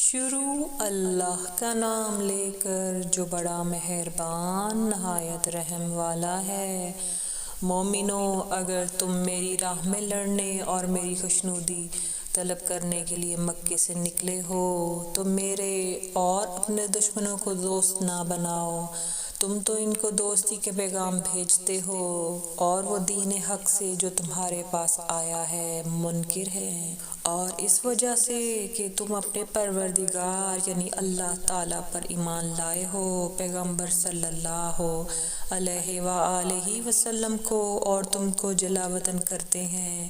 شروع اللہ کا نام لے کر جو بڑا مہربان نہایت رحم والا ہے۔ مومنو، اگر تم میری راہ میں لڑنے اور میری خوشنودی طلب کرنے کے لیے مکے سے نکلے ہو تو میرے اور اپنے دشمنوں کو دوست نہ بناؤ۔ تم تو ان کو دوستی کے پیغام بھیجتے ہو اور وہ دین حق سے جو تمہارے پاس آیا ہے منکر ہے، اور اس وجہ سے کہ تم اپنے پروردگار یعنی اللہ تعالیٰ پر ایمان لائے ہو، پیغمبر صلی اللہ علیہ وآلہ وسلم کو اور تم کو جلا وطن کرتے ہیں،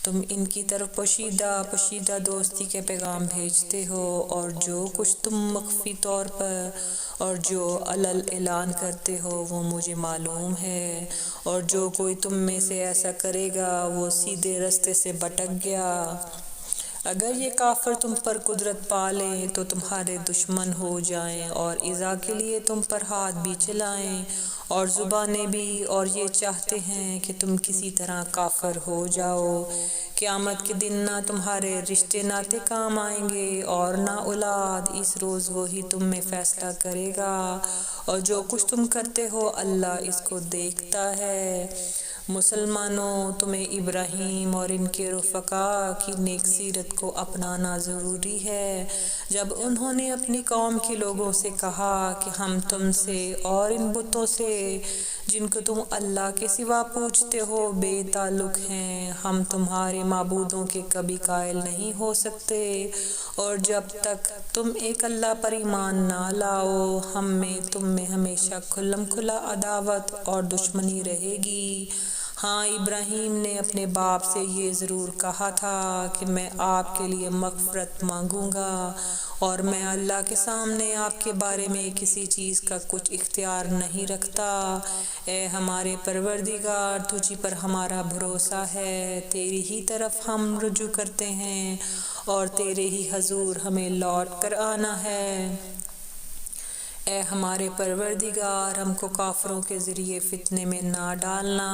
تم ان کی طرف پوشیدہ دوستی کے پیغام بھیجتے ہو، اور جو کچھ تم مخفی طور پر اور جو علل اعلان کرتے ہو وہ مجھے معلوم ہے، اور جو کوئی تم میں سے ایسا کرے گا وہ سیدھے رستے سے بھٹک گیا۔ اگر یہ کافر تم پر قدرت پا لیں تو تمہارے دشمن ہو جائیں اور ایذا کے لیے تم پر ہاتھ بھی چلائیں اور زبانیں بھی، اور یہ چاہتے ہیں کہ تم کسی طرح کافر ہو جاؤ۔ قیامت کے دن نہ تمہارے رشتے ناتے کام آئیں گے اور نہ اولاد، اس روز وہی تم میں فیصلہ کرے گا، اور جو کچھ تم کرتے ہو اللہ اس کو دیکھتا ہے۔ مسلمانوں، تمہیں ابراہیم اور ان کے رفقا کی نیک سیرت کو اپنانا ضروری ہے۔ جب انہوں نے اپنی قوم کے لوگوں سے کہا کہ ہم تم سے اور ان بتوں سے جن کو تم اللہ کے سوا پوجتے ہو بے تعلق ہیں، ہم تمہارے معبودوں کے کبھی قائل نہیں ہو سکتے، اور جب تک تم ایک اللہ پر ایمان نہ لاؤ ہم میں تم میں ہمیشہ کھلم کھلا عداوت اور دشمنی رہے گی۔ ہاں، ابراہیم نے اپنے باپ سے یہ ضرور کہا تھا کہ میں آپ کے لیے مغفرت مانگوں گا، اور میں اللہ کے سامنے آپ کے بارے میں کسی چیز کا کچھ اختیار نہیں رکھتا۔ اے ہمارے پروردگار، تجھی پر ہمارا بھروسہ ہے، تیری ہی طرف ہم رجوع کرتے ہیں اور تیرے ہی حضور ہمیں لوٹ کر آنا ہے۔ اے ہمارے پروردگار، ہم کو کافروں کے ذریعے فتنے میں نہ ڈالنا،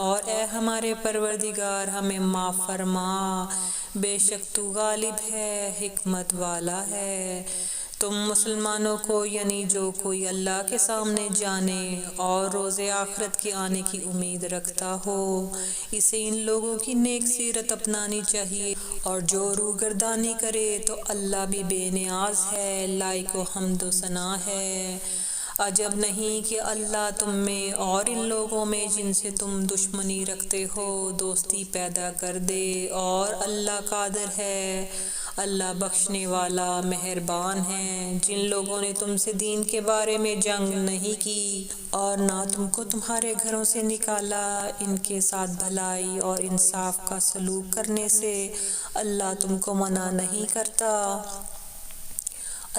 اور اے ہمارے پروردگار ہمیں معاف فرما، بے شک تو غالب ہے، حکمت والا ہے۔ تم مسلمانوں کو یعنی جو کوئی اللہ کے سامنے جانے اور روز آخرت کے آنے کی امید رکھتا ہو، اسے ان لوگوں کی نیک سیرت اپنانی چاہیے، اور جو روگردانی کرے تو اللہ بھی بے نیاز ہے، لائق و حمد و ثنا ہے۔ عجب نہیں کہ اللہ تم میں اور ان لوگوں میں جن سے تم دشمنی رکھتے ہو دوستی پیدا کر دے، اور اللہ قادر ہے، اللہ بخشنے والا مہربان ہے۔ جن لوگوں نے تم سے دین کے بارے میں جنگ نہیں کی اور نہ تم کو تمہارے گھروں سے نکالا، ان کے ساتھ بھلائی اور انصاف کا سلوک کرنے سے اللہ تم کو منع نہیں کرتا۔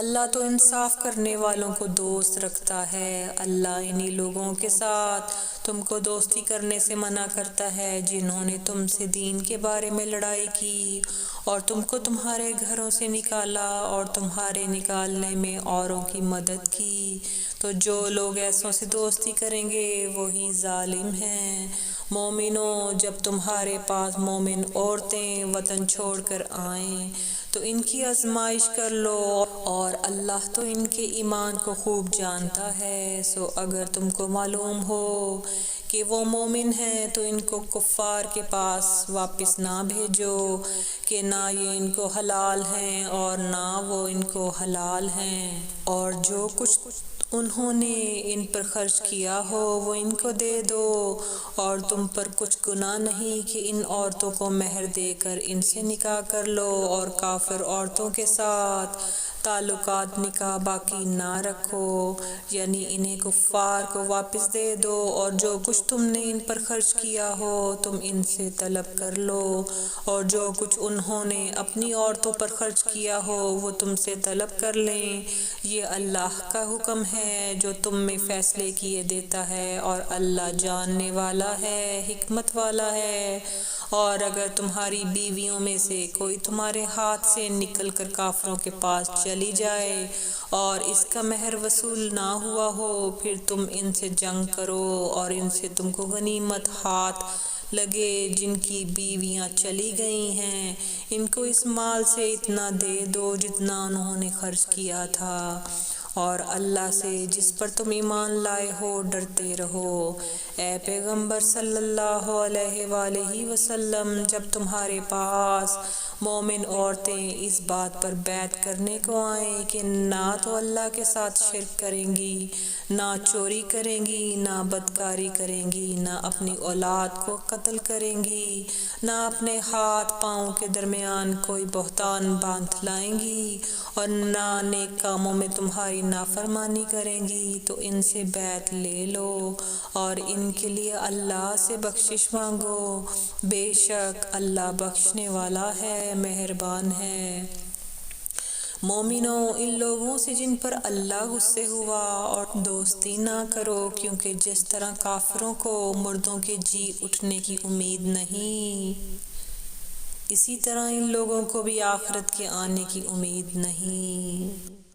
اللہ تو انصاف کرنے والوں کو دوست رکھتا ہے۔ اللہ انہی لوگوں کے ساتھ تم کو دوستی کرنے سے منع کرتا ہے جنہوں نے تم سے دین کے بارے میں لڑائی کی اور تم کو تمہارے گھروں سے نکالا اور تمہارے نکالنے میں اوروں کی مدد کی، تو جو لوگ ایسوں سے دوستی کریں گے وہی ظالم ہیں۔ مومنوں، جب تمہارے پاس مومن عورتیں وطن چھوڑ کر آئیں تو ان کی آزمائش کر لو، اور اللہ تو ان کے ایمان کو خوب جانتا ہے، سو اگر تم کو معلوم ہو کہ وہ مومن ہیں تو ان کو کفار کے پاس واپس نہ بھیجو کہ نہ یہ ان کو حلال ہیں اور نہ وہ ان کو حلال ہیں، اور جو کچھ انہوں نے ان پر خرچ کیا ہو وہ ان کو دے دو، اور تم پر کچھ گناہ نہیں کہ ان عورتوں کو مہر دے کر ان سے نکاح کر لو، اور کافر عورتوں کے ساتھ تعلقات نکاح باقی نہ رکھو، یعنی انہیں کفار کو واپس دے دو، اور جو کچھ تم نے ان پر خرچ کیا ہو تم ان سے طلب کر لو، اور جو کچھ انہوں نے اپنی عورتوں پر خرچ کیا ہو وہ تم سے طلب کر لیں۔ یہ اللہ کا حکم ہے جو تم میں فیصلے کیے دیتا ہے، اور اللہ جاننے والا ہے، حکمت والا ہے۔ اور اگر تمہاری بیویوں میں سے کوئی تمہارے ہاتھ سے نکل کر کافروں کے پاس چلی جائے اور اس کا مہر وصول نہ ہوا ہو، پھر تم ان سے جنگ کرو اور ان سے تم کو غنیمت ہاتھ لگے جن کی بیویاں چلی گئی ہیں، ان کو اس مال سے اتنا دے دو جتنا انہوں نے خرچ کیا تھا، اور اللہ سے جس پر تم ایمان لائے ہو ڈرتے رہو۔ اے پیغمبر صلی اللہ علیہ وآلہ وسلم، جب تمہارے پاس مومن عورتیں اس بات پر بیعت کرنے کو آئیں کہ نہ تو اللہ کے ساتھ شرک کریں گی، نہ چوری کریں گی، نہ بدکاری کریں گی، نہ اپنی اولاد کو قتل کریں گی، نہ اپنے ہاتھ پاؤں کے درمیان کوئی بہتان باندھ لائیں گی، اور نہ نیک کاموں میں تمہاری نافرمانی کریں گی، تو ان سے بیعت لے لو اور ان کے لیے اللہ سے بخشش مانگو، بے شک اللہ بخشنے والا ہے، مہربان ہے۔ مومنوں، ان لوگوں سے جن پر اللہ غصے ہوا اور دوستی نہ کرو، کیونکہ جس طرح کافروں کو مردوں کے جی اٹھنے کی امید نہیں، اسی طرح ان لوگوں کو بھی آخرت کے آنے کی امید نہیں۔